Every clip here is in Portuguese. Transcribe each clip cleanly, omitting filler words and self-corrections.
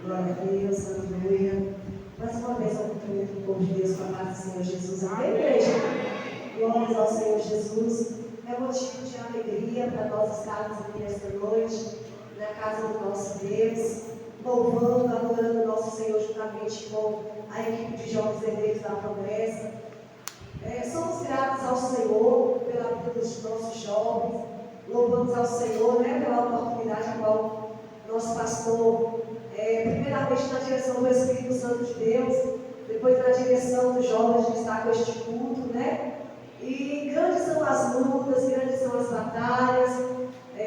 Glória a Deus, aleluia. Mais uma vez, eu cumprimento o povo de Deus com a paz do Senhor Jesus. Amém, igreja? Glórias ao Senhor Jesus. É motivo de alegria para nós estarmos aqui nesta noite, na casa do nosso Deus, louvando, adorando o nosso Senhor juntamente com a equipe de jovens herdeiros da promessa. Somos gratos ao Senhor pela vida dos nossos jovens, louvamos ao Senhor, pela oportunidade a qual nosso pastor, primeiramente na direção do Espírito Santo de Deus, depois na direção dos jovens de estar com este culto, E grandes são as lutas, grandes são as batalhas,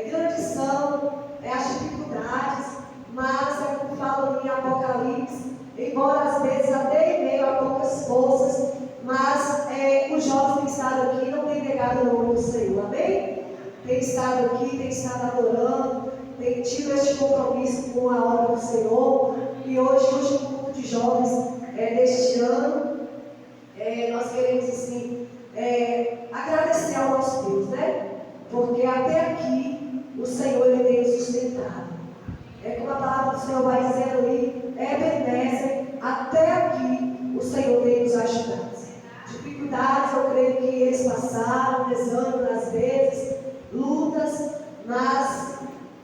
grandes são as dificuldades, mas como fala em Apocalipse, embora às vezes até em meio a poucas forças, mas os jovens têm estado aqui, não têm negado o nome do Senhor, amém? Tem estado aqui, tem estado adorando, tem tido este compromisso com a obra do Senhor. E hoje, o último culto de jovens deste ano, nós queremos assim, agradecer ao nosso Deus, Porque até aqui o Senhor ele tem nos sustentado. Como a palavra do Senhor vai dizer ali, Ebenezer, até aqui o Senhor tem nos ajudado. Dificuldades, eu creio que eles passaram, desânimo às vezes, lutas, mas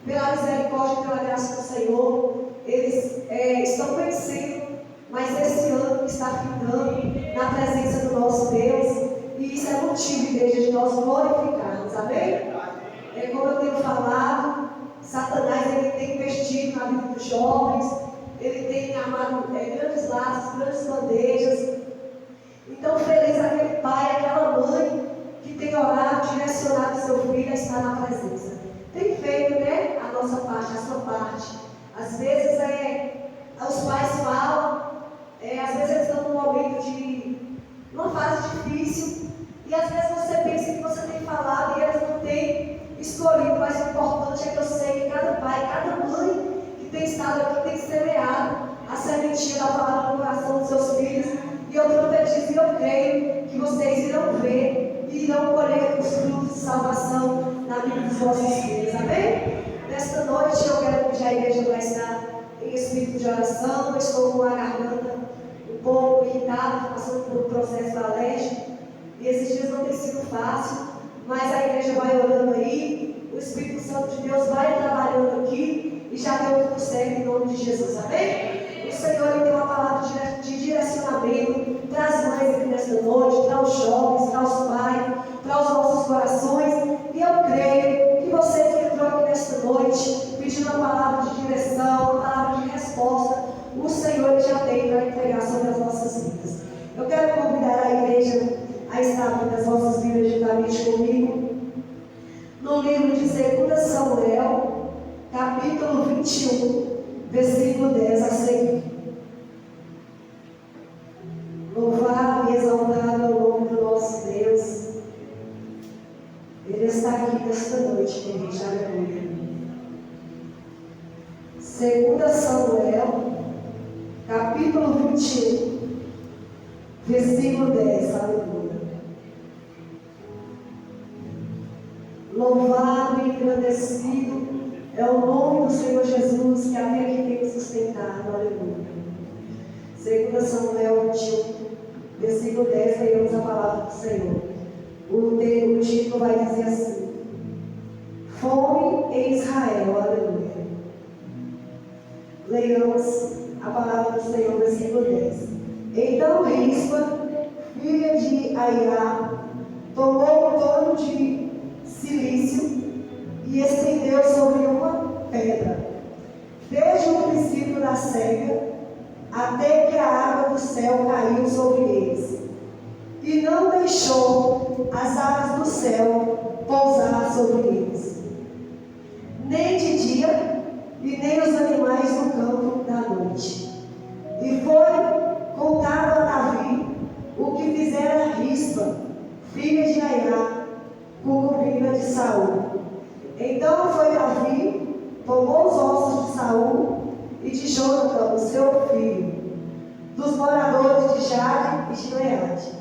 pela misericórdia e pela graça do Senhor, eles estão vencendo, mas esse ano que está findando na presença do nosso Deus, e isso é motivo, igreja, de nós glorificarmos, amém? Como eu tenho falado, Satanás ele tem investido na vida dos jovens, ele tem armado grandes laços, grandes bandejas. Então, feliz aquele pai, aquela mãe que tem orado, direcionado seu filho a estar na presença. Tem feito, a nossa parte, a sua parte. Às vezes, os pais falam, às vezes eles estão num momento numa fase difícil, e às vezes você pensa que você tem falado e eles não têm escolhido, mas o importante é que eu sei que cada pai, cada mãe que tem estado aqui tem semeado a sementinha da palavra no coração dos seus filhos. E eu profetizo e eu creio que vocês irão ver e irão colher os frutos de salvação na vida dos vossos filhos. Amém? Nesta noite eu quero pedir à igreja para estar em espírito de oração. Eu estou com a garganta um pouco irritada, passando por um processo alérgico. E esses dias não tem sido fácil, mas a igreja vai orando aí. O Espírito Santo de Deus vai trabalhando aqui e já deu tudo certo em nome de Jesus. Amém? O Senhor ele tem uma palavra de direcionamento para as mães aqui nesta noite, para os jovens, para os pais, para os nossos corações. E eu creio que você que entrou aqui nesta noite, pedindo uma palavra de direção, uma palavra de resposta, o Senhor ele já tem para entregar sobre as nossas vidas. Eu quero convidar a igreja a estar abrindo as vossas vidas juntamente comigo no livro de 2 Samuel, capítulo 21. Versículo 10 a seguir. Louvado e exaltado é o nome do nosso Deus. Ele está aqui nesta noite, queridos. Aleluia. 2 Samuel, capítulo 21, versículo 10. Aleluia. Louvado e engrandecido é o nome do Senhor Jesus, que até aqui tem sustentado. Aleluia. 2 Samuel 21, versículo 10, leiamos a palavra do Senhor. O título vai dizer assim: Fome em Israel. Aleluia. Leiamos a palavra do Senhor, versículo 10. Então Rispa, filha de Aiá, tomou um pano de silício e estendeu sobre uma pedra, desde o princípio da cega, até que a água do céu caiu sobre eles, e não deixou as aves do céu pousar sobre eles, nem de dia, e nem os animais do campo da noite. E foi contado a Davi o que fizera Rispa, filha de Aiá, concubina de Saul. Então foi Davi, tomou os ossos de Saul e de Jonatã, o seu filho, dos moradores de Jade e de Leade,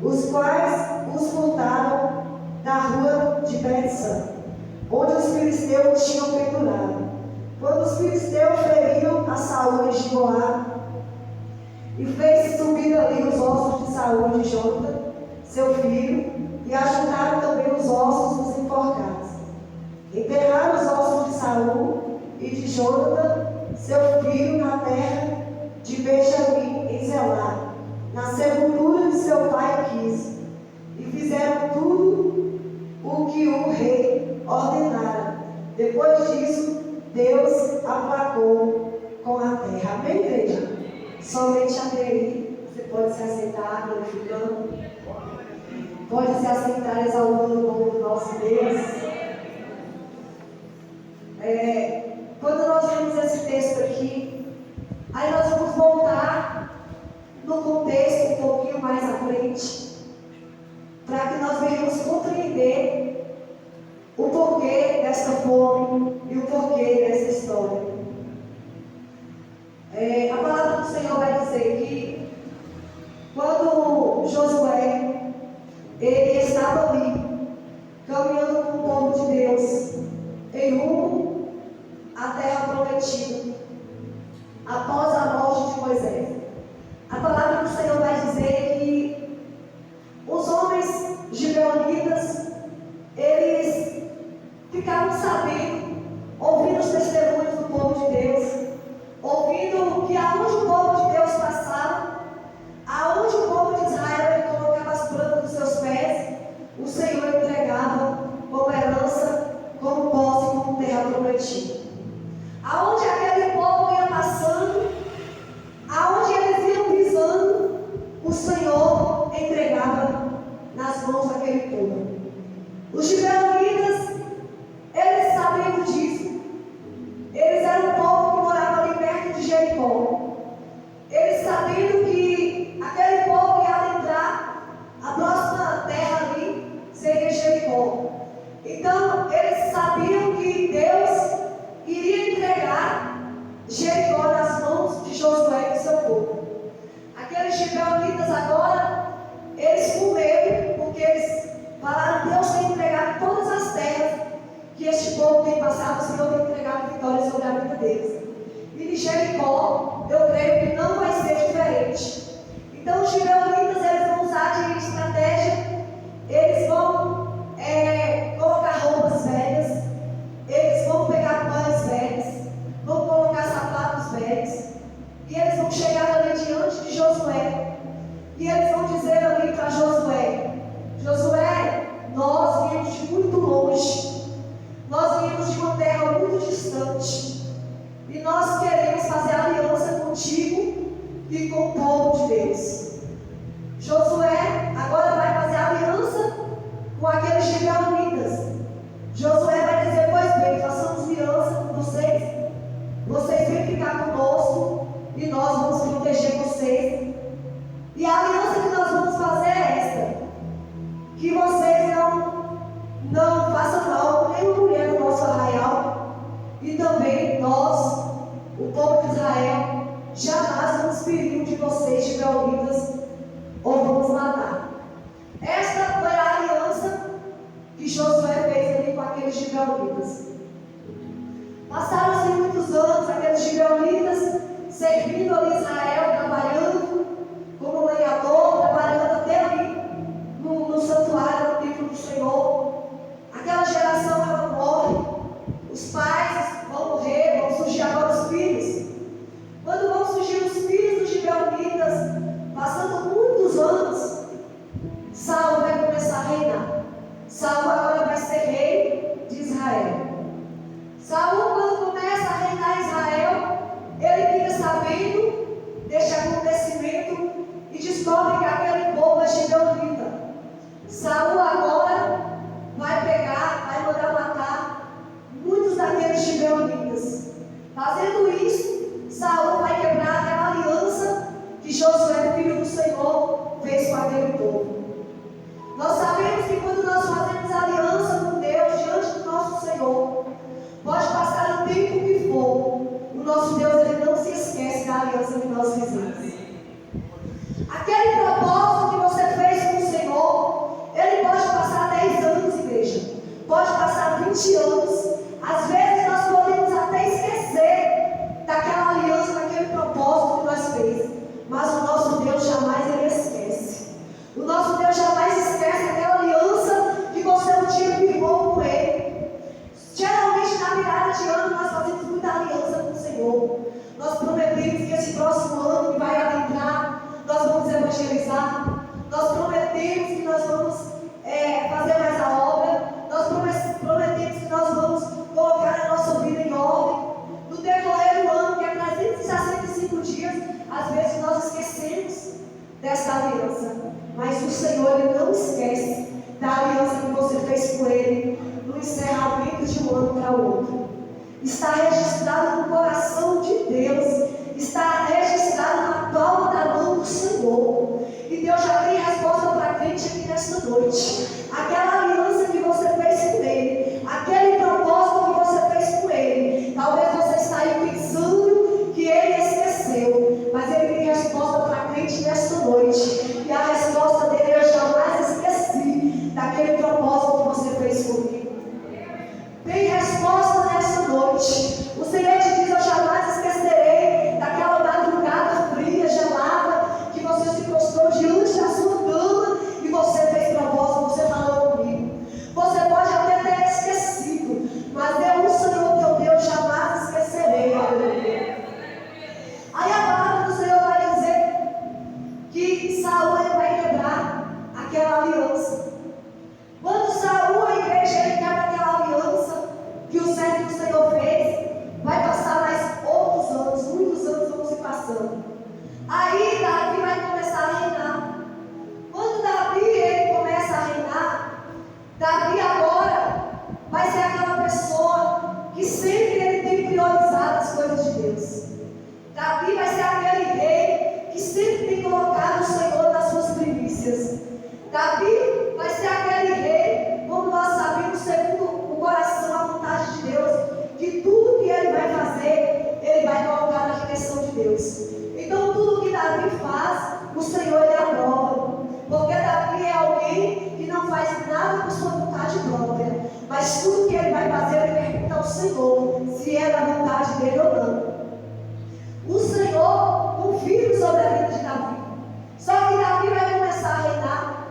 os quais os montaram da rua de Bet-san, onde os filisteus tinham pendurado. Quando os filisteus feriam a Saul Gibeá, e fez subir ali os ossos de Saul e de Jonatã, seu filho, e ajuntaram também os ossos dos enforcados. Enterraram os ossos de Saul e de Jonatã, seu filho, na terra de Benjamim, em Zelá, na sepultura de seu pai Quis, e fizeram tudo o que o rei ordenara. Depois disso, Deus aplacou com a terra. Amém, igreja? Somente até aí, você pode se assentar, glorificando, pode se assentar, exaltando o nome do nosso Deus. Quando nós vemos esse texto aqui, aí nós vamos voltar no contexto um pouquinho mais à frente, para que nós venhamos compreender o porquê dessa fome e o porquê dessa história. A palavra do Senhor vai dizer que quando Josué ele estava ali, caminhando com o povo de Deus em rumo à terra prometida, após a morte de Moisés, a palavra do Senhor vai dizer que os homens gibeonitas, eles ficaram sabendo, ouvindo os testemunhos do povo de Deus, ouvindo que aonde o povo de Deus passava, aonde o povo de Israel ele colocava as plantas dos seus pés, o Senhor entregava como herança, como posse, como terra prometida. Aonde aquele povo ia passando, aonde eles iam pisando, o Senhor entregava nas mãos daquele povo. Os gibeonitas, eles sabiam disso. Eles eram um povo que morava ali perto de Jericó. Eles sabendo que aquele povo ia adentrar, a próxima terra ali seria Jericó. Então, eles sabiam que Deus iria entregar Jericó nas mãos de Josué e do seu povo. Aqueles gibeonitas agora, eles com medo, porque eles falaram: Deus tem entregado todas as terras que este povo tem passado, o Senhor tem entregado vitória sobre a vida deles. E de Jericó, eu creio que não vai ser diferente. Então os gibeonitas, eles vão usar de estratégia, eles vão colocar roupas velhas, eles vão pegar pães velhos, vão colocar sapatos velhos, e eles vão chegar ali diante de Josué, e eles vão dizer ali para Josué: Josué, nós viemos de muito longe, nós viemos de uma terra muito distante, e nós queremos fazer aliança contigo e com o povo de Deus. Josué agora vai fazer aliança com aqueles gibeonitas. Josué vai dizer: pois bem, façamos aliança com vocês, vocês vêm ficar conosco e nós vamos proteger vocês. E a aliança que nós vamos fazer é esta: que vocês não façam mal nem uma mulher do nosso arraial, e também nós, o povo de Israel, jamais vamos ferir de vocês, gibeonitas, ou vamos matar. Esta foi a aliança que Josué fez ali com aqueles gibeonitas. Passaram-se muitos anos, aqueles gibeonitas servindo ali Israel, trabalhando como lenhador, trabalhando até ali no santuário, no templo do Senhor. Aquela geração ela morre, os pais vão morrer, vão surgir agora os filhos. Quando vão surgir os filhos dos gibeonitas, passando muitos anos, Saul vai começar a reinar. Saul agora vai ser rei de Israel. Saul, quando começa a reinar Israel, ele fica sabendo prometemos que nós vamos fazer mais a obra, nós prometemos que nós vamos colocar a nossa vida em ordem. No decorrer do ano, que é 365 dias, às vezes nós esquecemos dessa aliança, mas o Senhor Ele não esquece da aliança que você fez com Ele no encerramento de um ano para o outro. Está registrado no coração de Deus, está registrado na palma da mão do Senhor. E Deus já tem resposta para a crente aqui nesta noite. Aquela aliança que você fez com Ele, aquele propósito que você fez com Ele, talvez você está aí pensando que Ele esqueceu, mas Ele tem resposta para a crente nesta noite. E a resposta dele: eu jamais esqueci daquele propósito que você fez comigo. Tem resposta nesta noite. O Senhor te diz: eu jamais esquecerei daquela madrugada fria, gelada, que você se prostrou diante da sua cama e você fez propósito, você falou comigo. Você pode até ter esquecido, mas eu, o Senhor teu Deus, jamais esquecerei. Aí a palavra do Senhor vai dizer que Saul vai quebrar aquela aliança. Quando Saul, a igreja, ele quebra aquela aliança que o servo do Senhor fez, vai passar mais outros anos, muitos anos vão se passando. Aí Davi vai começar a reinar. Quando Davi ele começa a reinar, Davi agora vai ser aquela pessoa que sempre ele tem priorizado as coisas de Deus. Davi vai ser aquele rei que sempre tem colocado o Senhor nas suas primícias. Davi vai ser aquele rei, como nós sabemos, segundo o coração, a vontade de Deus, que tudo que ele vai fazer, ele vai colocar na direção de Deus. Então tudo que Davi faz, o Senhor ele aprova. Porque Davi é alguém que não faz nada por sua vontade própria, mas tudo que ele vai fazer, ele pergunta ao Senhor se é da vontade dele ou não. O Senhor confirma sobre a vida de Davi. Só que Davi vai começar a reinar,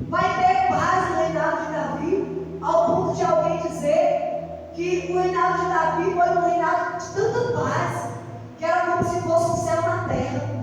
vai ter paz no reinado de Davi, ao ponto de alguém dizer que o reinado de Davi foi um reinado de tanta paz, que era como se fosse um céu na terra.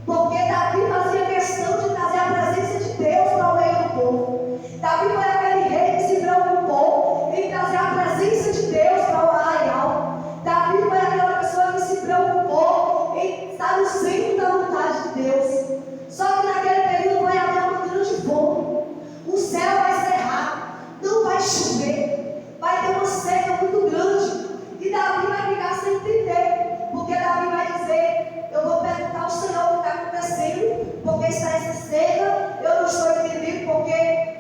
Porque Davi fazia questão de trazer a presença de Deus para o meio do povo. Davi foi aquele rei que se preocupou em trazer a presença de Deus para o arraial. Davi foi aquela pessoa que se preocupou em estar no centro da vontade de Deus. Só que naquele período vai haver uma grande fome. O céu vai cerrar, não vai chover, vai ter uma seca muito grande. E Davi vai ficar sem entender, porque Davi vai dizer: eu vou perguntar ao Senhor o que está acontecendo, porque está essa seca, eu não estou entendendo, porque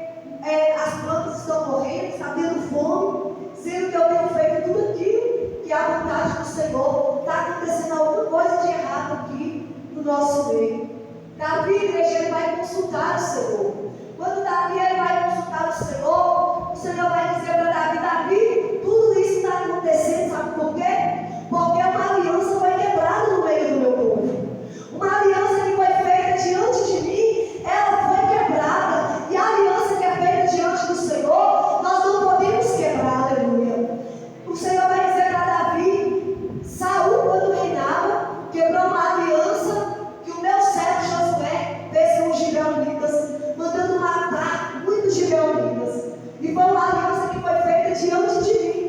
as plantas estão morrendo, está tendo fome, sendo que eu tenho feito tudo aquilo que é a vontade do Senhor. Está acontecendo alguma coisa de errado aqui no nosso meio. Davi, igreja, ele vai consultar o Senhor. Quando Davi ele vai consultar o Senhor vai dizer para Davi: Davi, tudo isso está acontecendo, sabe por quê? Porque uma aliança foi quebrada no meio do meu povo. Uma aliança que foi feita diante de mim, ela foi quebrada. E a aliança que é feita diante do Senhor, nós não podemos quebrar, aleluia. O Senhor vai dizer para Davi: Saul, quando reinava, quebrou uma aliança que o meu servo Josué fez com os gibeonitas, mandando matar muitos gibeonitas. E foi uma aliança que foi feita diante de mim.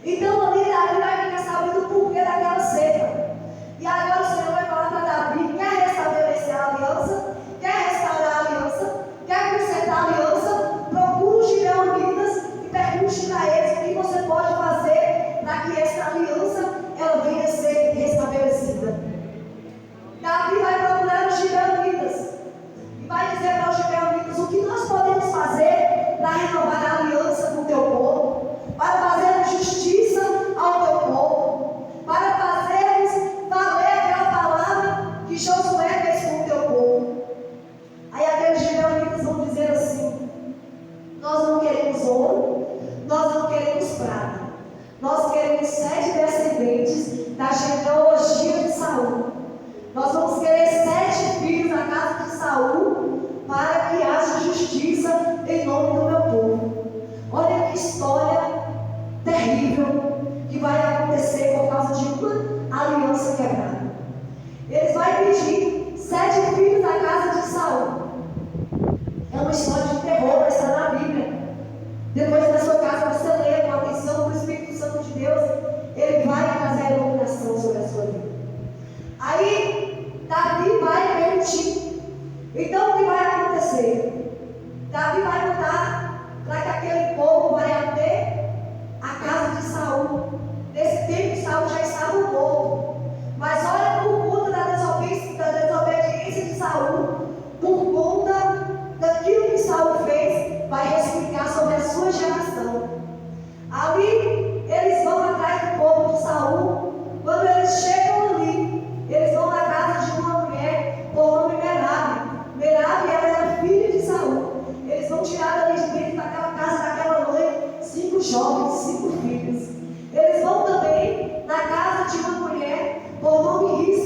Então ali Davi vai ficar sabendo o porquê daquela seca. E agora o Senhor vai falar para Davi: quer restabelecer a aliança? Quer restaurar a aliança? Quer consertar a aliança? Procura os gibeonitas e pergunte para eles o que você pode fazer para que esta aliança ela venha a ser restabelecida. Davi vai procurar os gibeonitas e vai dizer para os gibeonitas: o que nós podemos fazer para renovar a aliança com o teu povo, para fazermos justiça ao teu povo, para fazermos valer aquela palavra que Josué fez com o teu povo. Aí aqueles gibeonitas vão dizer assim: nós não queremos ouro, nós não queremos prata, nós queremos 7 descendentes da genealogia de Saul. Nós vamos querer 7 filhos na casa de Saul, para que haja justiça em nome do meu povo. Olha que história terrível que vai acontecer por causa de uma aliança quebrada. Eles vão pedir 7 filhos na casa de Saul.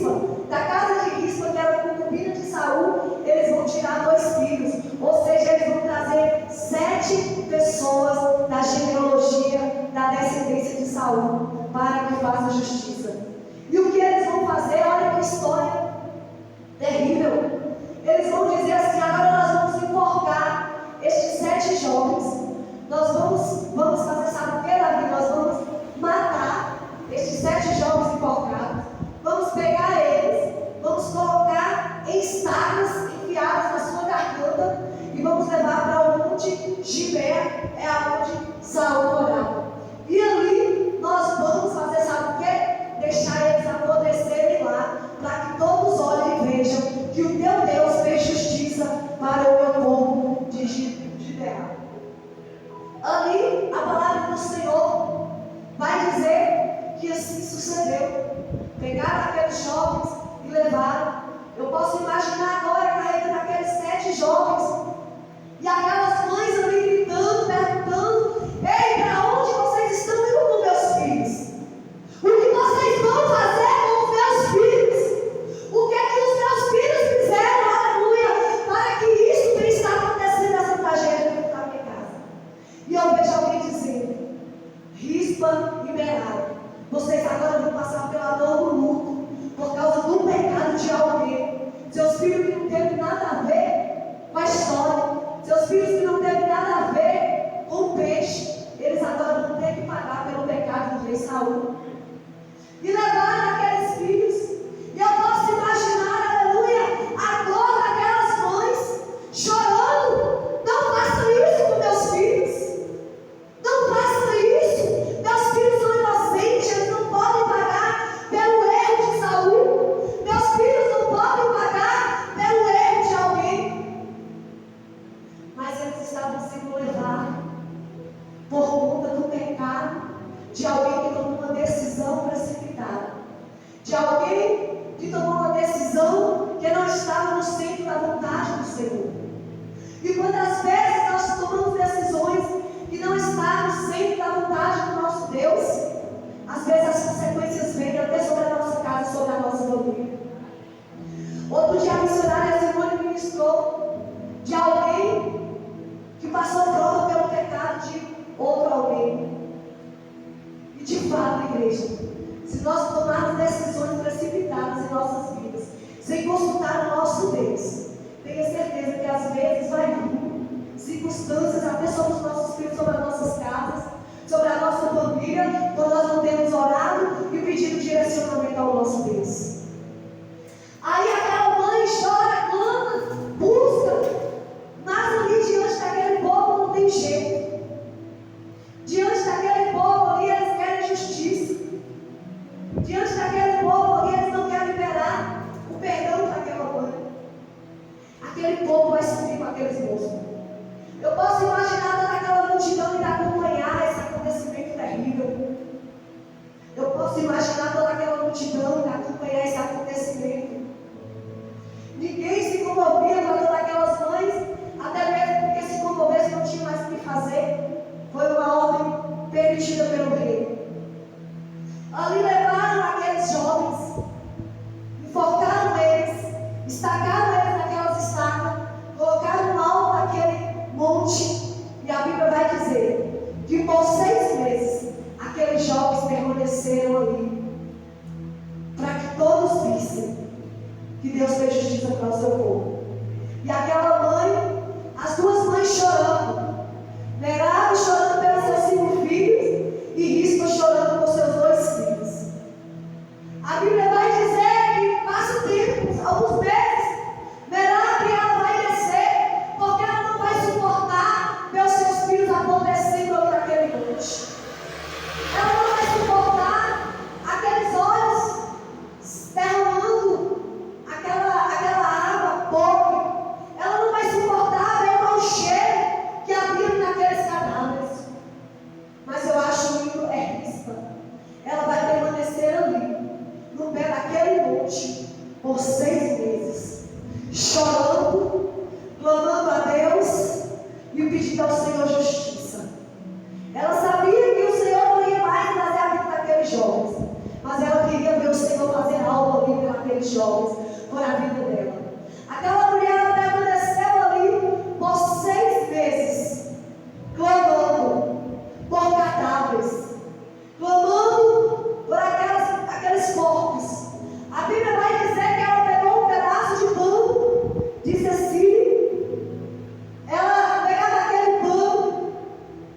Rispa. Da casa de Rispa, que era concubina de Saul, eles vão tirar 2 filhos. Ou seja, eles vão trazer 7 pessoas da genealogia, da descendência de Saul, para que faça justiça. E o que eles vão fazer? Olha que história terrível. Eles vão dizer assim: agora nós vamos enforcar estes 7 jovens. Nós vamos fazer, sabe o que, Davi? Nós vamos matar estes 7 jovens enforcados. Vamos pegar eles, vamos colocar em estacas enfiadas na sua garganta e vamos levar para o monte Gibeá, é aonde Saul morava. E ali nós vamos fazer, sabe o que? Deixar eles apodrecerem lá, para que todos olhem e vejam que o teu Deus fez justiça para o meu povo de Gibeá. Ali a palavra do Senhor vai dizer que assim sucedeu. Pegaram aqueles jovens e levaram. Eu posso imaginar agora carregando aqueles 7 jovens e aquelas mães ali gritando, perguntando: ei, para onde vocês estão indo com meus filhos? O que vocês vão fazer com os meus filhos? O que é que os meus filhos fizeram, aleluia, para que isso tenha estado acontecendo, essa tragédia dentro da minha casa? E eu vejo alguém dizendo: Rispa e Merari, vocês agora vão passar pela dor do luto por causa do pecado de alguém. Seus filhos que não teve nada a ver com a história, seus filhos que não teve nada a ver com o peixe, eles agora vão ter que pagar pelo pecado do rei Saul. E levaram aqueles filhos. E eu posso imaginar, aleluia, a dor daquelas mães chorando: não façam isso com meus filhos, não façam isso, meus filhos são inocentes, eles não podem pagar pelo erro de Saul, meus filhos não podem pagar pelo erro de alguém. Mas eles estavam sendo levados por conta do pecado de alguém que tomou uma decisão precipitada, de alguém que tomou uma decisão que não estava no centro da vontade do Senhor. E quantas vezes nós tomamos decisões que não estão no centro da vontade do nosso Deus, às vezes as consequências vêm até sobre a nossa casa, sobre a nossa família. Outro dia a missionária Simone ministrou de alguém que passou prova pelo pecado de outro alguém. E de fato, igreja, se nós tomarmos decisões precipitadas em nossas vidas, sem consultar o nosso Deus, tenha certeza que às vezes vai vir circunstâncias até sobre os nossos filhos, sobre as nossas casas, sobre a nossa família, quando nós não temos orado e pedido direcionamento ao nosso Deus. Aí aquela mãe chora, clama, busca, mas ali diante daquele povo não tem jeito. Diante daquele povo ali eles querem justiça. Diante daquele povo ali eles não querem liberar o perdão para aquela mãe. Aquele povo vai subir com aqueles moços. Eu posso imaginar toda aquela multidão e acompanhar esse acontecimento terrível. Eu posso imaginar toda aquela multidão e acompanhar esse acontecimento. Ninguém se comovia com todas aquelas mães, até mesmo porque se comovesse não tinha mais o que fazer. Foi uma ordem permitida pelo rei. Ali levaram aqueles jovens, enforcaram eles, estacaram eles naquelas estacas, colocaram no alto daquele monte, e a Bíblia vai dizer que por 6 meses aqueles jovens permaneceram ali, para que todos vissem que Deus fez justiça para o seu povo. E aquela mãe, as 2 mães chorando, Merari chorando pelos seus 5 filhos e Rispa chorando por seus 2 filhos. A Bíblia vai dizer que passa o tempo, alguns meses, Merari ela vai descer, porque ela não vai suportar ver os seus filhos apodrecendo ali naquele monte. Ela não vai suportar aqueles olhos derramando aquela água podre. Ela não vai suportar ver o mau cheiro que havia naqueles cadáveres. Mas eu acho lindo Rispa. Ela vai permanecer ali, no pé daquele monte, por 6 meses, chorando, clamando a Deus e pedindo ao Senhor justiça. Ela sabia que o Senhor não ia mais trazer a vida daqueles jovens, mas ela queria ver o Senhor fazer algo ali naqueles daqueles jovens por a vida dela. Aquela mulher, ela permaneceu ali por 6 meses, clamando por cadáveres, clamando por aqueles corpos. A Bíblia vai dizer que ela pegou um pedaço de pano, disse assim, ela pegava aquele pano,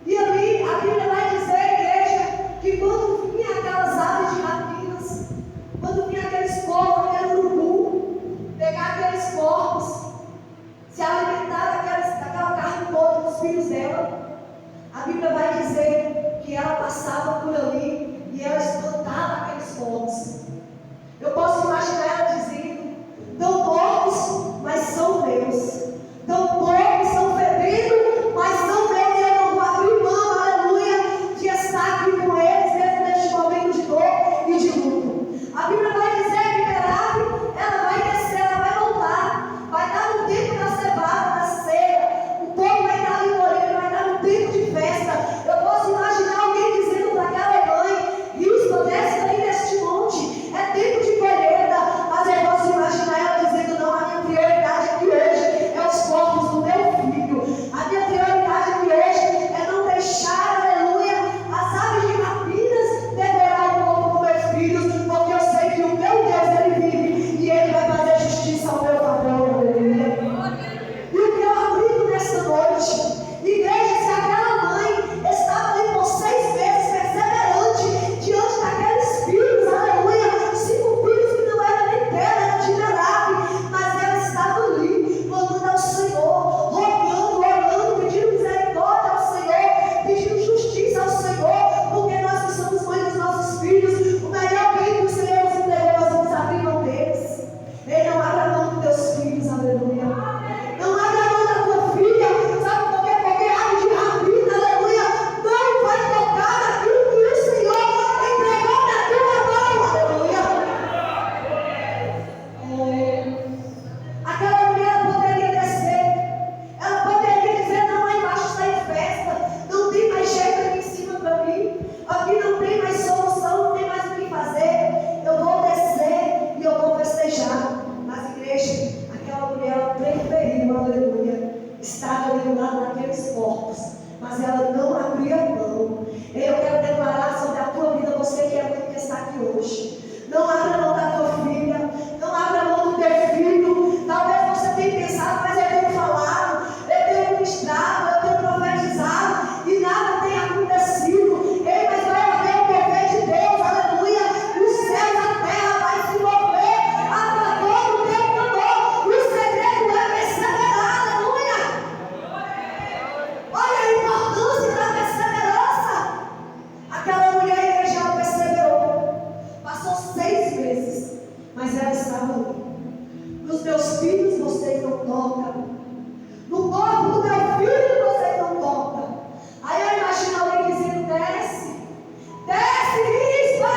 e ali a Bíblia vai dizer, igreja, que quando vinha aquelas aves de rapinas, quando vinha aqueles corpos, aquele urubu, pegar aqueles corpos, se alimentar daquela carne toda dos filhos dela, a Bíblia vai dizer que ela passava por ali e ela espantava aqueles corpos. Eu posso imaginar ela dizendo: tão poucos, mas são meus. Tão poucos, são feridos, mas são meus. E eu não vou abrir mão, aleluia, de estar aqui com eles, mesmo neste momento de dor e de luto. A Bíblia vai dizer que Merabe, ela vai descer, ela vai voltar, vai dar no tempo da cevada, da ceia. O povo vai estar ali colhendo, vai dar no tempo de festa. Eu posso imaginar alguém dizendo para aquela mãe: Rispa, desce daí deste monte, é tempo de colheita. Mas eu posso imaginar ela dizendo: não, a minha prioridade aqui hoje é os corpos do meu filho. A minha prioridade aqui hoje é não deixar, aleluia, as aves de rapinas devorar o corpo dos meus filhos, porque eu sei que o meu Deus, ele vive e ele vai fazer justiça ao meu favor, aleluia. E o que eu abrigo nesta noite, igreja, se aquela mãe estava ali por 6 meses perseverante diante daqueles filhos, aleluia, 5 filhos que não eram nem dela, era de Merabe, mas ela estava ali, clamando ao Senhor, rogando, orando, pedindo misericórdia ao Senhor, pedindo justiça ao Senhor, porque nós que somos mães dos nossos filhos, o melhor bem que o Senhor nos entregou, nós vamos abrir mão deles. Ele não abre a mão dos teus filhos, aleluia. Não abre a mão da tua filha, sabe por quê? Porque ave de rapina, aleluia, não vai tocar naquilo que o Senhor entregou na tua mão, aleluia. Aquela mulher poderia descer, ela poderia dizer: não, lá embaixo está em festa, não tem mais jeito aqui em cima para mim, aqui não tem mais solução, não tem mais o que fazer, eu vou descer e eu vou festejar. Mas, igreja, aquela mulher, ela preferiu, aleluia, estar ali do lado daqueles corpos, mas ela não abria mão. Eu quero declarar sobre a tua vida, você que é mãe que está aqui hoje: não abra mão da tua filha, não abra mão do teu filho. Talvez você tenha pensado: mas eu tenho falado, eu tenho ministrado, eu tenho profetizado e nada tem acontecido. Ei, mas vai haver o mover de Deus, aleluia, os céus, a terra vai se mover a favor do teu clamor. O segredo é perseverar, aleluia. Olha a importância da perseverança. Aquela mulher, igreja, ela perseverou, passou 6 meses, mas ela estava ali. Nos meus filhos vocês não tocam, no corpo do meu filho vocês não tocam. Aí eu imagino alguém dizendo: desce, desce, Rispa,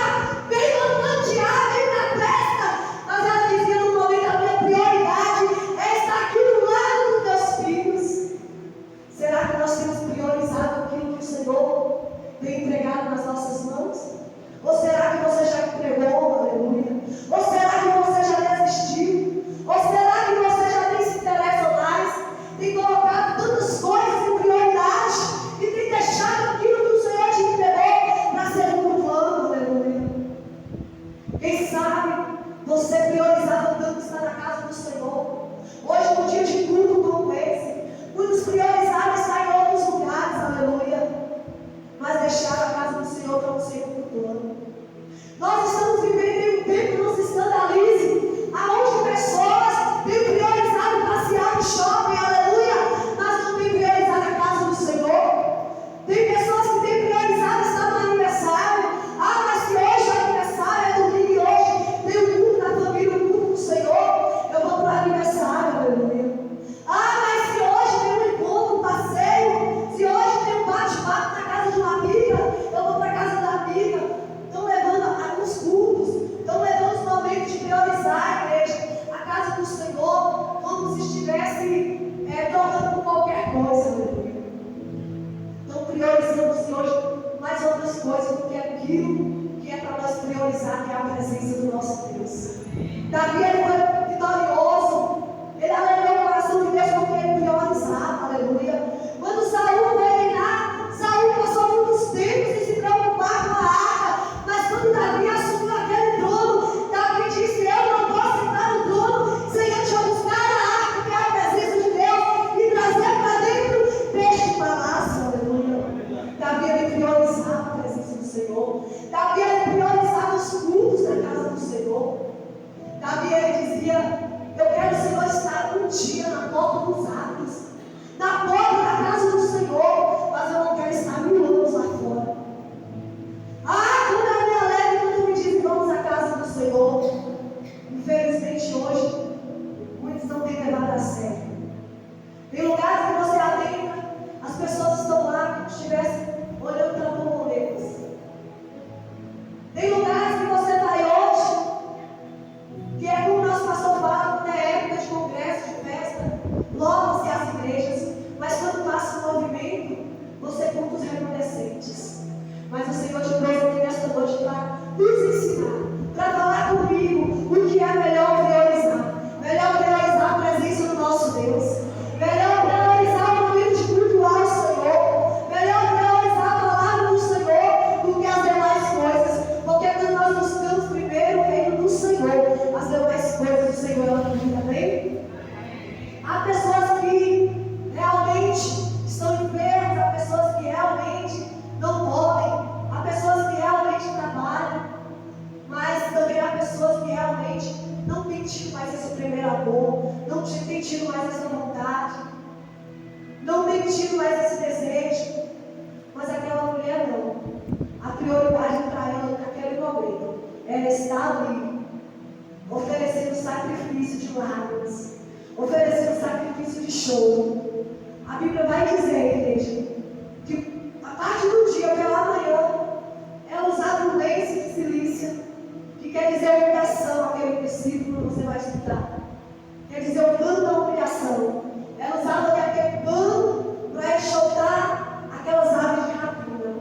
vem manantiar, vem na festa. Mas ela dizia: no momento, a minha prioridade é estar aqui do lado dos meus filhos. Será que nós temos priorizado aquilo que o Senhor tem entregado nas nossas mãos? Ou será que você já entregou, aleluia? Ou será que você já desistiu? Ou será que você já nem se interessa mais? Tem colocado tantas coisas em prioridade e tem deixado aquilo que o Senhor te entregou para segundo plano, aleluia. Quem sabe você priorizava tanto estar na casa do Senhor. Hoje, num dia de culto como esse, muitos priorizaram estar em outros lugares, aleluia, mas deixaram a casa do Senhor para um segundo plano. Nós estamos vivendo em um tempo que não se escandalize, aonde pessoas têm priorizado passear no shopping, aleluia, mas não têm priorizado a casa do Senhor. Tem pessoas que têm priorizado estar no aniversário. Mas se hoje é aniversário, é domingo e hoje tem o culto da família, o culto do Senhor, eu vou para o aniversário, aleluia. Mas se hoje tem um encontro, um passeio, se hoje tem um bate-papo na casa de uma amiga, eu vou para a casa da amiga. Estão levando alguns cultos, estão levando os momentos de priorizar a igreja, a casa do Senhor, como se estivesse trocando por qualquer coisa, aleluia. Não priorizamos hoje mais outras coisas do que aquilo que é para nós priorizar, que é a presença do nosso Deus. Davi dia na porta dos atos, na porta da casa do Senhor, mas eu não quero estar 1000 anos lá fora. Quando eu me alegro, quando me dizem vamos à casa do Senhor, infelizmente hoje, muitos não têm levado a sério. Tem lugares que você adentra, as pessoas estão lá como se estivessem olhando para borboletas. Tem lugares que você vai hoje, que é como nosso pastor fala, quando é época de congresso, de festa, lotam-se as igrejas, mas quando passa o movimento, você conta os remanescentes. Mas o Senhor te trouxe aqui nesta noite para nos ensinar, para falar comigo o que é melhor priorizar. Melhor priorizar a presença do nosso Deus. Melhor priorizar o momento de cultuar o Senhor. Melhor priorizar a palavra do Senhor do que as demais coisas. Porque quando nós buscamos primeiro o reino do Senhor, as demais coisas do Senhor ela não fica bem. Há pessoas que realmente estão enfermas, há pessoas que realmente não podem, há pessoas que realmente trabalham, mas também há pessoas que realmente não têm tido mais esse primeiro amor, não têm tido mais essa vontade, não têm tido mais esse desejo. Mas aquela mulher não. A prioridade para ela naquele momento era estar ali, oferecendo sacrifício de lágrimas, oferecendo sacrifício de choro. A Bíblia vai dizer, igreja, que a partir do dia pela manhã é usado um lenço de silícia, que quer dizer humilhação, aquele versículo que você vai estudar. Quer dizer o pano da humilhação. É usado aquele pano para enxotar aquelas aves de rapina.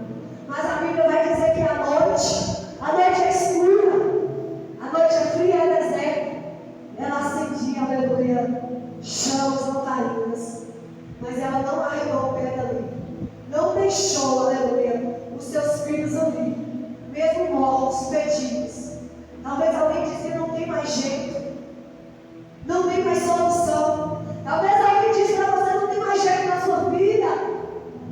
Mas a Bíblia vai dizer que a noite é escura, a noite é fria, é deserta. Ela acendia, aleluia, chamas lamparinas, mas ela não arredou o pé dali. Não deixou, aleluia, os seus filhos ali, mesmo mortos, perdidos. Talvez alguém disse que não tem mais jeito, não tem mais solução. Talvez alguém disse para você não tem mais jeito na sua vida,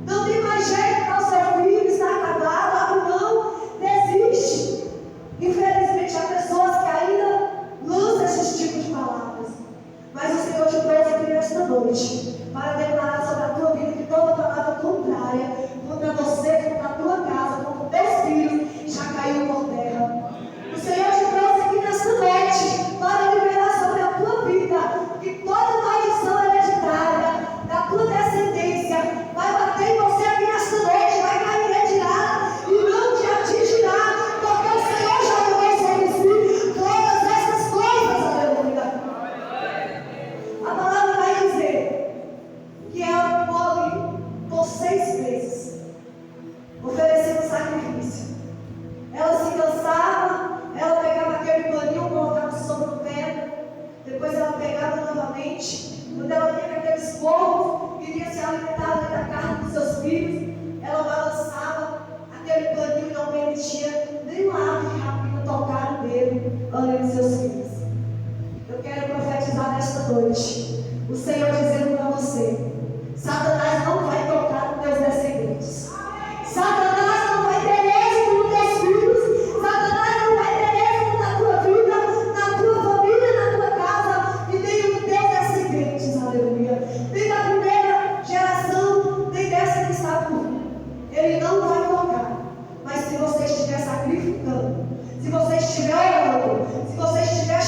não tem mais jeito para o seu filho, está acabado. Não, desiste. Infelizmente há pessoas que ainda lançam esses tipos de palavras. Mas o Senhor te trouxe aqui nesta noite para declarar sobre a tua vida que toda palavra contrária contra você, contra a tua casa, contra os teus filhos, já caiu por terra. O Senhor te trouxe aqui nesta noite para liberar sobre a tua vida que toda maldição hereditária da tua descendência vai bater em você aqui nesta noite, vai cair em retirada e não te atingirá, porque o Senhor já levou sobre si todas essas coisas, aleluia. A palavra vai dizer que ela ficou ali por 6 meses, oferecendo sacrifício. Ela se cansava, ela pegava aquele paninho, colocava sobre o pé, depois ela pegava novamente. Quando ela via que aqueles povos queriam se alimentar da carne dos seus filhos, ela balançava aquele paninho e não permitia nenhuma ave de rapina tocar no dedo além dos seus filhos. Eu quero profetizar nesta noite, o Senhor dizendo para você: Satanás não vai tocar nos teus descendentes. Satanás não vai ter êxito nos teus filhos. Satanás não vai ter êxito na tua vida, na tua família, na tua casa e nem nos teus descendentes, aleluia. Nem da primeira geração, nem dessa que está por vir. Ele não vai tocar. Mas se você estiver sacrificando, se você estiver orando, se você estiver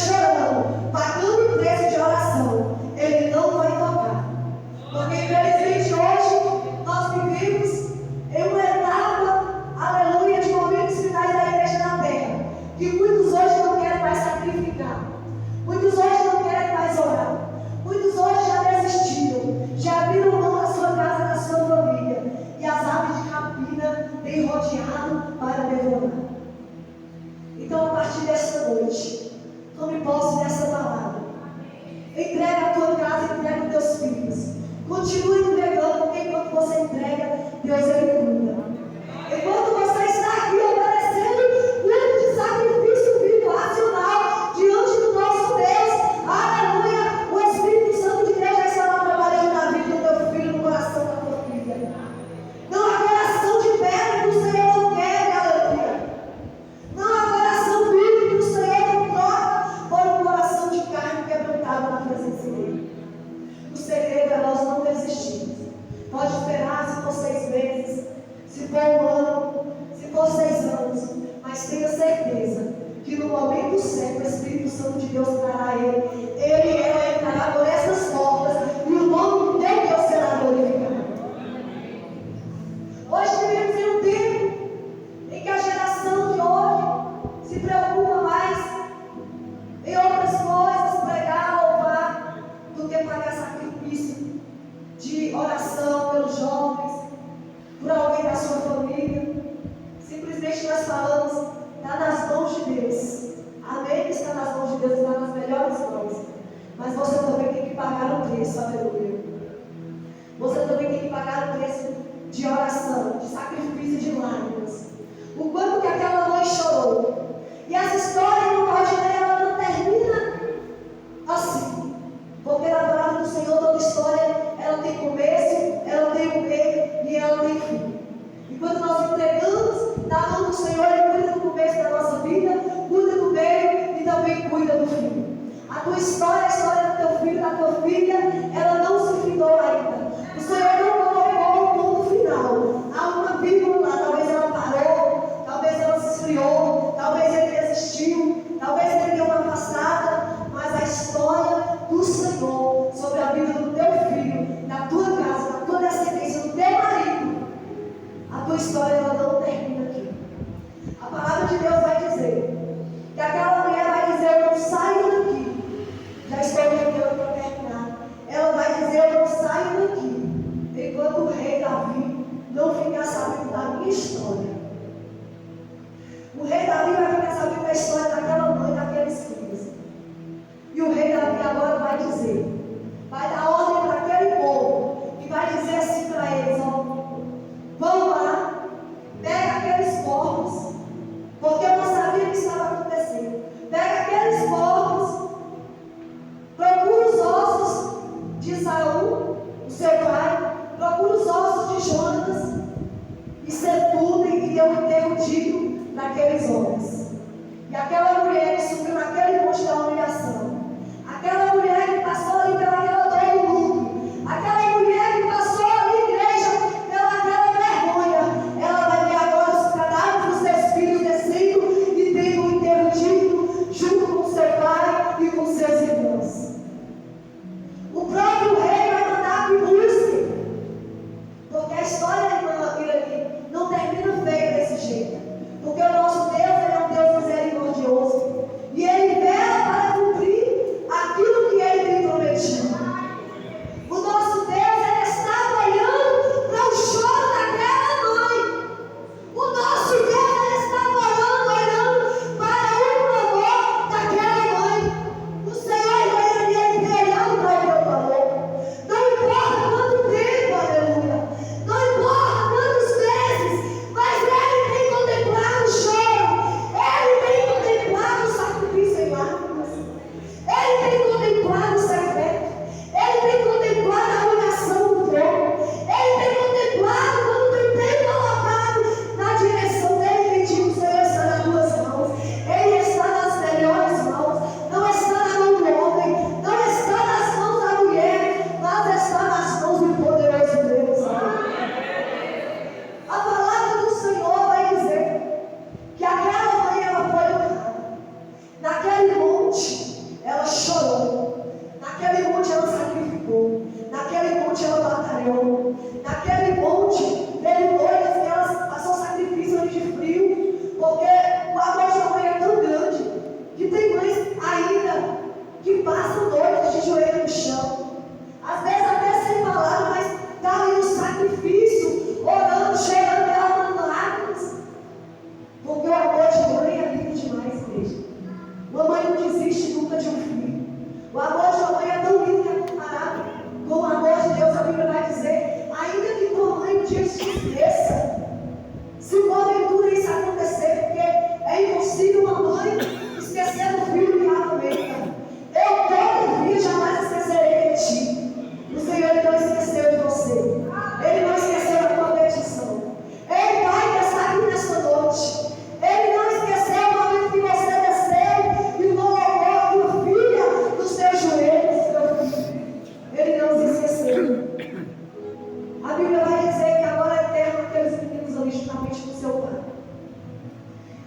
melhores mãos. Mas você também tem que pagar o preço, aleluia. Você também tem que pagar o preço de oração, de sacrifício, de lágrimas. O quanto que aquela mãe chorou. E essa história, não pode ler, ela não termina assim. Porque na palavra do Senhor, toda história, ela tem começo, ela tem um meio e ela tem fim. E quando nós entregamos na mão do Senhor, Ele cuida do começo da nossa vida, cuida do meio e também cuida do fim. A tua história, a história do teu filho, da tua filha, ela não se findou ainda. O Senhor não colocou o ponto final. Há uma vírgula lá, talvez ela parou, talvez ela se esfriou, talvez ele desistiu, talvez ele deu uma afastada, mas a história do Senhor sobre a vida do teu filho, da tua casa, da tua descendência, do teu marido, a tua história ela não termina aqui. A palavra de Deus vai dizer que aquela mulher vai dizer: eu não saio daqui. Já estou terminando para terminar. Ela vai dizer: eu não saio daqui enquanto o rei Davi não ficar sabendo da minha história. O rei Davi vai ficar sabendo da história daquela mãe, daqueles filhos. E o rei Davi agora vai dizer, vai dar ordem para aquele povo e vai dizer assim para eles: ó, vão lá, pega aqueles porcos, porque eu não sabia o que estava acontecendo. Pega aqueles porcos, procura os ossos de Saul, o seu pai, procura os ossos de Jonas e sepultem e dê um enterro digno naqueles homens. E aquela mulher que subiu naquele monte da humilhação, aquela mulher que passou ali pelaquela dor do luto, aquela mulher que passou ali, igreja, pelaquela vergonha, ela vai ver agora os cadáveres dos seus filhos descendo e tendo um enterro digno junto com seu pai e com seus irmãos. O próprio rei vai mandar que busque, porque a história não termina feia desse jeito, porque o nosso Deus é um Deus misericordioso e Ele vela para cumprir aquilo que Ele tem prometido. O nosso Deus, Ele está olhando para o choro daquela mãe. O nosso Deus, Ele está olhando para o clamor daquela mãe. O Senhor, Ele está olhando para o teu clamor. Não importa quanto tempo, aleluia. Não importa quantos meses, mas Ele tem contemplado o choro. Ele tem contemplado o sacrifício em lágrimas. Ele tem contemplado o secreto. Ele tem contemplado a humilhação do povo. Ele tem contemplado quando tu tem colocado na direção dele. Ele diz: o Senhor está nas tuas mãos. Ele está nas melhores mãos. Não está na mão do homem. Não está nas mãos da mulher. Mas está nas mãos do poderoso Deus. A palavra do Senhor vai dizer que aquela mãe ela foi honrada. Naquele monte ela chorou. Naquele monte ela sacrificou. Naquele monte ela batalhou. Naquele monte teve noites que ela passou sacrifício ali de frio, porque o amor de uma mãe é tão grande que tem mães ainda que passam noites de joelho no chão, às vezes até sem palavra, mas está ali no sacrifício, orando, chorando, derramando lágrimas, porque o amor de mãe é lindo demais, igreja. Uma mãe não desiste nunca de um filho. O amor de uma mãe é tão lindo que é comparado com o amor de Deus. A Bíblia vai dizer: ainda que tua mãe um dia te esqueça, se porventura isso acontecer, porque é impossível uma mãe esquecer do filho que ela amamenta. Eu todavia jamais esquecerei de ti. O Senhor não esqueceu de você. Ele não esqueceu da tua petição. Ele vai estar aqui nesta noite. Ele não esqueceu o momento que você desceu e colocou a tua filha nos teus joelhos, teu filho. Ele não se esqueceu. A Bíblia vai dizer que agora é eterno aqueles meninos ali juntamente com seu pai.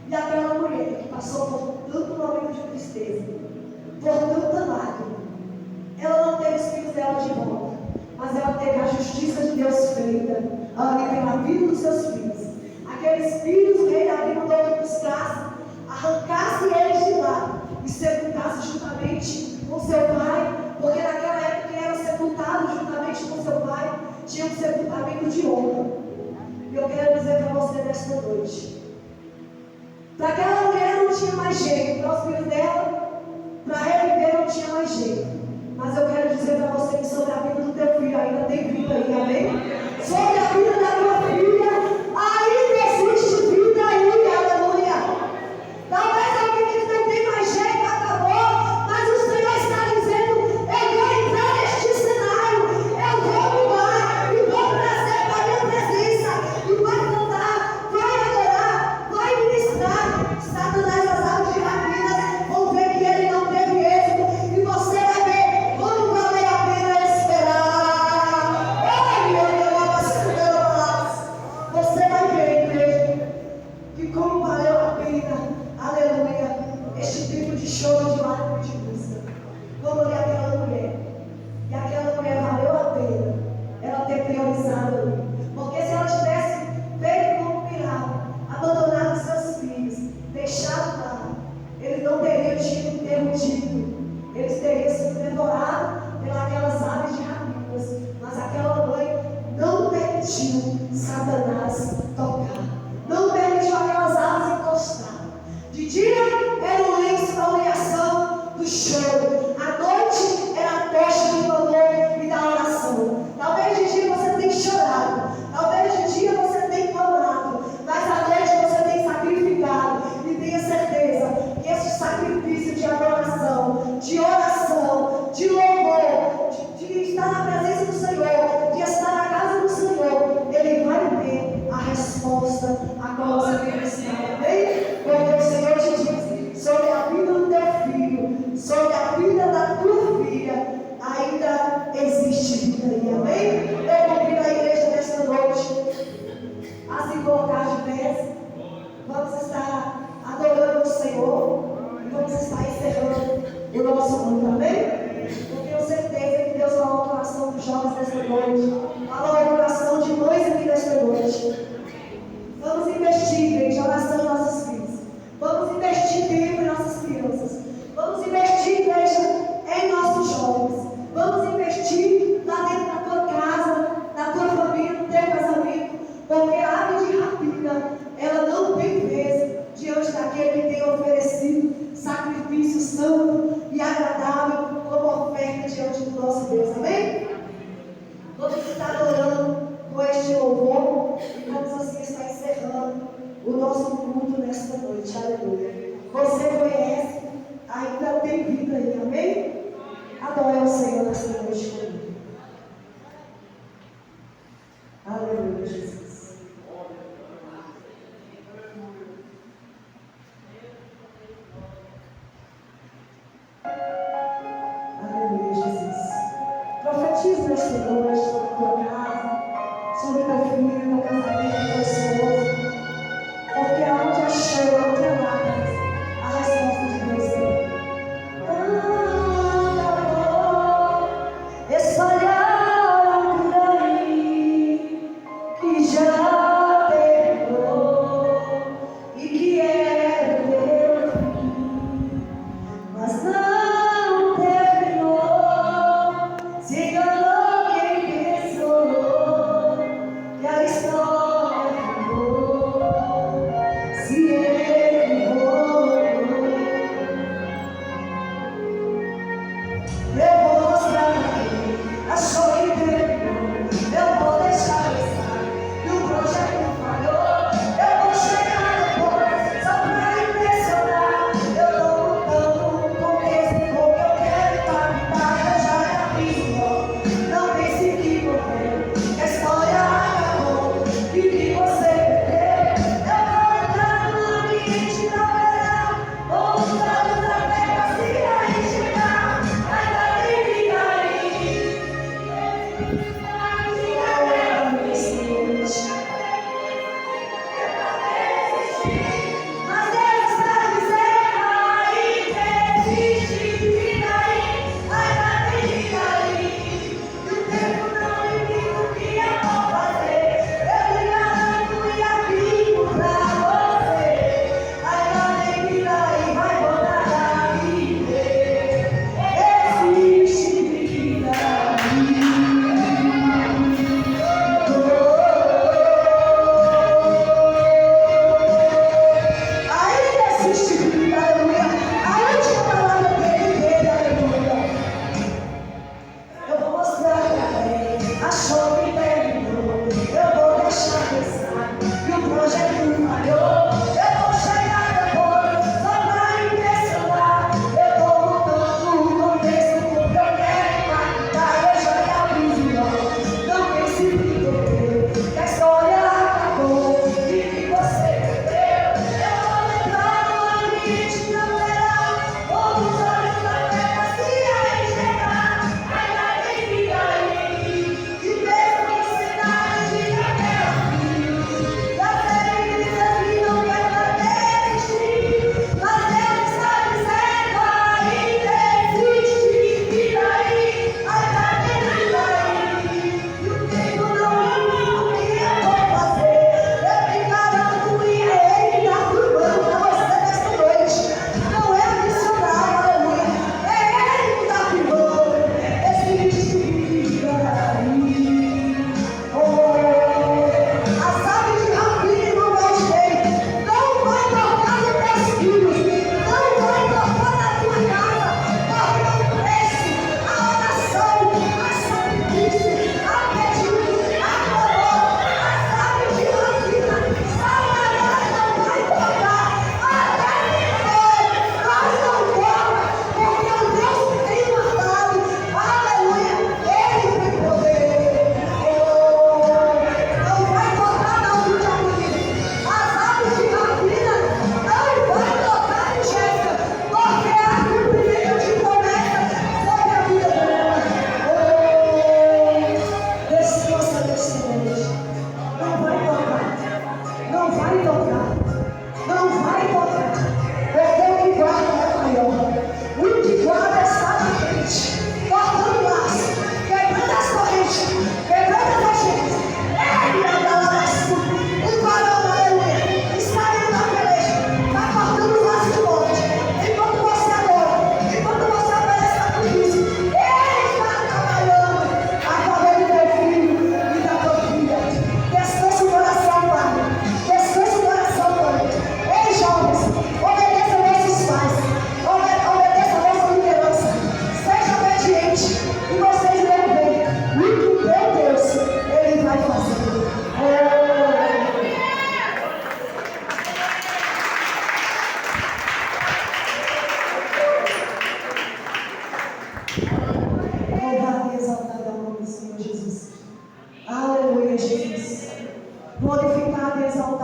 E aquela mulher que passou por tanto momento de tristeza, por tanta lágrima, ela não teve os filhos dela de volta, mas ela teve a justiça de Deus feita ali pela vida dos seus filhos. Aqueles filhos, o rei Davi mandou que buscasse, arrancasse eles de lá e sepultasse juntamente com seu pai, porque naquela época quem era sepultado juntamente com seu pai tinha um sepultamento de honra. E eu quero dizer para você nesta noite, para aquela mulher não tinha mais jeito, para os filhos dela, para reviver não tinha sobre a vida do teu filho ainda tem vida aí, amém? Sobre a vida da tua filha ainda existe vida aí, aleluia. Talvez alguém diz, não tem mais jeito, acabou, mas o Senhor está dizendo, eu vou entrar neste cenário, eu vou mudar, e vou trazer para a minha presença, e vai cantar, vai adorar, vai ministrar. Satanás, as aves de rapinas vão ver que ele não teve êxito, e você vai ver como vale a pena esperar. Ai, você vai ver, igreja, que como valeu a pena, aleluia, este tipo de choro de lágrimas de música. Como olhei aquela mulher, e aquela mulher valeu a pena ela ter priorizado ali. Porque se ela tivesse feito como Pilato, abandonado seus filhos, deixado lá, eles não teriam tido termo digno, eles teriam sido devorados pelas aves de rapinas. Mas aquela mãe não permitiu Satanás tocar, não permitiu aquelas aves encostar. De dia era o lenço da humilhação do choro, à noite era a tocha do louvor e da oração. Talvez de dia você tenha chorado, talvez de dia você tenha clamado, mas à noite você tem sacrificado. E tenha certeza que esse sacrifício de adoração, de oração, de louvor, de estar na presença do Senhor, de estar na casa do Senhor, ele vai ter a resposta a qual você tem precisado, amém? Porque o Senhor te diz sobre a vida do teu filho, sobre a vida da tua filha, ainda existe vida aí, amém? Eu convido a igreja nesta noite a se colocar de pé. Vamos estar adorando o Senhor e vamos estar encerrando o nosso culto, amém? Eu tenho certeza que Deus falou o coração dos jovens nesta noite, falou o coração de mães aqui nesta noite. Vamos investir, igreja, em oração em nossos filhos. Vamos investir tempo em nossas crianças. Vamos investir, igreja, em nossos jovens. Vamos investir lá dentro da tua casa, na tua família, no teu casamento. Porque a ave de rapina, ela não tem vez diante daquele que tem oferecido sacrifício santo e agradável como oferta diante do nosso Deus, amém? Vamos estar adorando com este louvor e vamos assim estar encerrando o nosso culto nesta noite, aleluia. Você conhece, ainda tem vida aí, amém? Adore ao Senhor nesta noite comigo. Aleluia, Jesus. Aleluia, Jesus. Profetiza nesta noite sobre a tua casa, sobre teu filho, teu casamento, teu esposo. Porque aonde há choro, aonde há lágrimas, a resposta de Deus vem. Espalharam por aí que já terminou e que era o teu fim, mas não terminou. Se enganou quem pensou que a história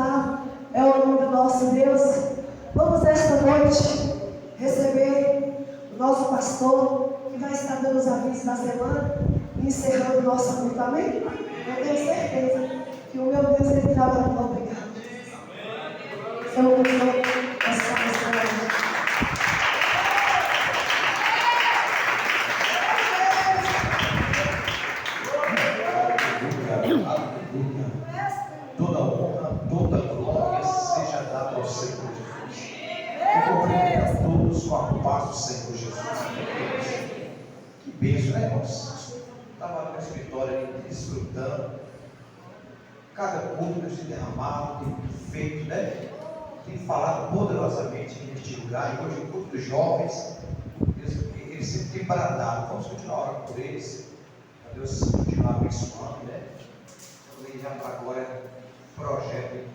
exaltar é o nome do nosso Deus. Vamos esta noite receber o nosso pastor, que vai estar dando os avisos da semana e encerrando o nosso culto. Amém? Eu tenho certeza que o meu Deus, ele está orando. Obrigado. Eu vou passar essa toda honra, toda glória seja dada ao Senhor Jesus. Eu cumprimento a todos com a paz do Senhor Jesus. Que bênção, né, irmãos? Estava no escritório aqui desfrutando. Cada culto que tem derramado, tem feito, né? Tem falado poderosamente neste lugar. E hoje o culto dos jovens, eles sempre têm bradado. Vamos continuar orando por eles, para Deus continuar abençoando, né? E já para agora, projeto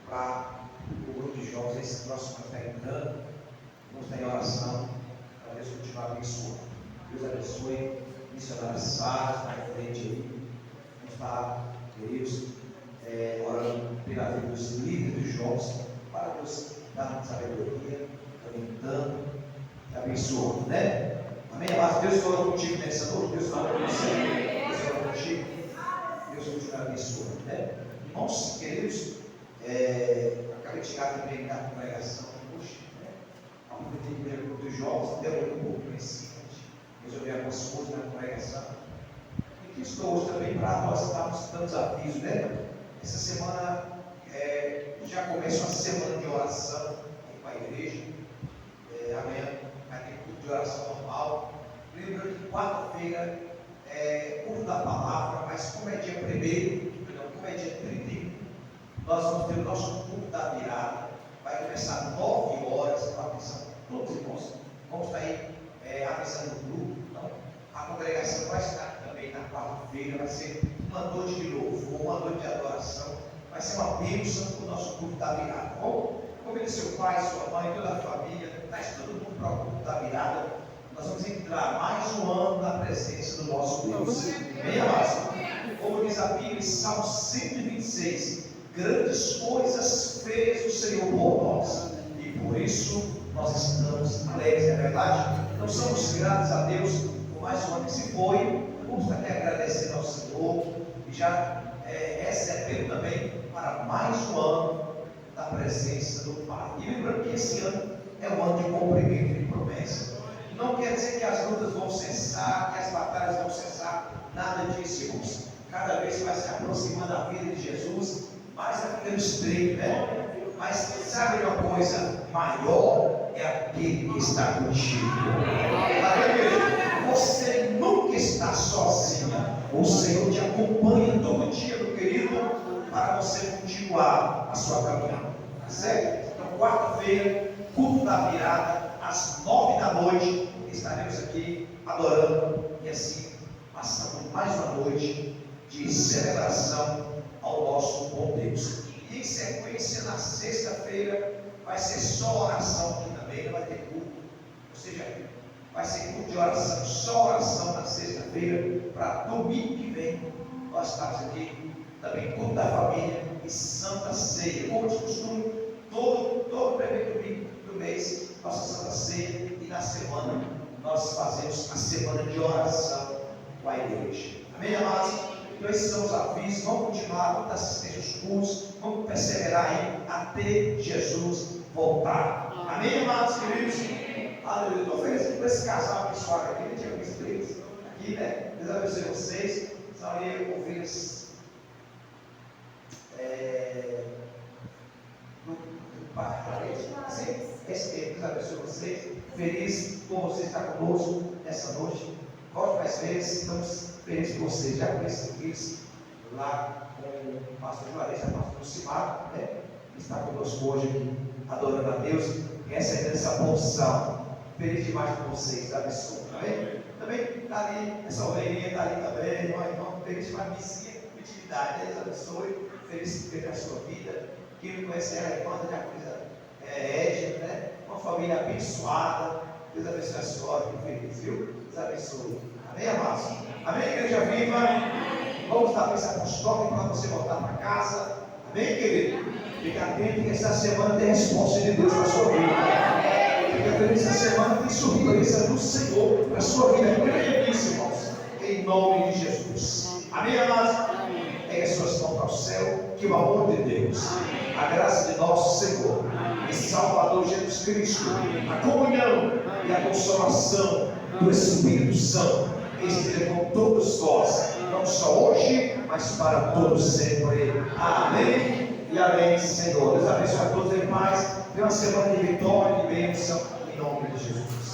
para o grupo de jovens, esse próximo está entrando, vamos estar em oração, para Deus continuar abençoando. Deus abençoe, missionária Sara, está em frente aí, vamos estar, queridos, orando pela vida dos líderes dos jovens, para Deus dar sabedoria, orientando e abençoando, né? Amém? Mas Deus falou contigo nessa noite, Deus falou com você, Deus falou contigo. Deus continua abençoando, né? Irmãos queridos, acabei de chegar também da congregação hoje, né? Aproveitei o grupo dos jovens, deu um pouco conhecido, resolvi algumas coisas na congregação. E que estou hoje também para nós estarmos dando desafios, né? Essa semana já começa uma semana de oração aqui com a igreja. Amanhã vai ter culto de oração normal. Lembrando que quarta-feira culto da palavra, mas como é dia 1º, como é dia 31, nós vamos ter o nosso culto da virada, vai começar 9 horas, com a atenção de todos os irmãos, vamos estar aí avisando o grupo, então a congregação vai estar também na quarta-feira, vai ser uma noite de louvor, uma noite de adoração, vai ser uma bênção para o nosso culto da virada, tá bom? Convide seu pai, sua mãe, toda a família, traz todo mundo para o culto da virada. Nós vamos entrar mais um ano na presença do nosso Deus. Bem, amados. Como diz a Bíblia, Salmo 126, grandes coisas fez o Senhor por nós, e por isso nós estamos alegres, é verdade? Então somos gratos a Deus por mais um ano que se foi. Vamos até agradecendo ao Senhor e já recebendo também para mais um ano da presença do Pai. E lembrando que esse ano é um ano de cumprimento de promessas. Não quer dizer que as lutas vão cessar, que as batalhas vão cessar, nada disso, irmãos. Cada vez vai se aproximando da vida de Jesus, mais vai ficando estreito, né? Mas sabe uma coisa maior? É aquele que está contigo. Você nunca está sozinha. O Senhor te acompanha todo dia, meu querido, para você continuar a sua caminhada. Tá certo? Então, quarta-feira, culto da virada, às 9 da noite, estaremos aqui adorando e assim passando mais uma noite de celebração ao nosso bom Deus. E em sequência, na sexta-feira, vai ser só oração aqui também, não vai ter culto. Ou seja, vai ser culto de oração, só oração na sexta-feira, para domingo que vem nós estamos aqui também culto da família e Santa Ceia. Como de costume, todo primeiro domingo do mês, nossa Santa Ceia, e na semana nós fazemos a semana de oração com a igreja. Amém, amados? Então esses são os avisos, vamos continuar, vamos assistir os cultos, vamos perseverar aí até Jesus voltar. Amém, amados queridos? Aleluia. Estou feliz por esse casal abençoado aqui, ele tinha visto eles aqui, né? Deus abençoe vocês, são ali ovelhas Deus abençoe vocês. Feliz por você estar conosco nessa noite. Volte mais vezes, estamos felizes por vocês. Já conheci eles lá com o pastor Juarez, a pastor Lucimar, né? Que está conosco hoje aqui, adorando a Deus, recebendo essa porção. Feliz demais por vocês, abençoe. Amém? Também está ali, essa ovelhinha está ali também, irmão, feliz demais, vizinha, intimidade. Deus abençoe. Feliz pela sua vida. Quem não conhece ela, irmã da coisa Égia, né? Uma família abençoada. Deus abençoe a senhora, que feliz, viu? Deus abençoe. Amém, amados? Amém, igreja viva? Vamos dar bênção apostólica para você voltar para casa. Amém, querido? Fica atento que essa semana tem resposta de Deus para a sua vida. Fica atento que essa semana tem surpresa do Senhor para a sua vida. Creia nisso, irmãos. Em nome de Jesus. Amém, amados? Pegue as suas mãos para o céu. Que o amor de Deus, a graça de nosso Senhor e Salvador Jesus Cristo, a comunhão e a consolação do Espírito Santo esteja com todos vós, não só hoje, mas para todos sempre. Amém e amém, Senhor. Deus abençoe a todos em paz. Tenha uma semana de vitória e de bênção em nome de Jesus.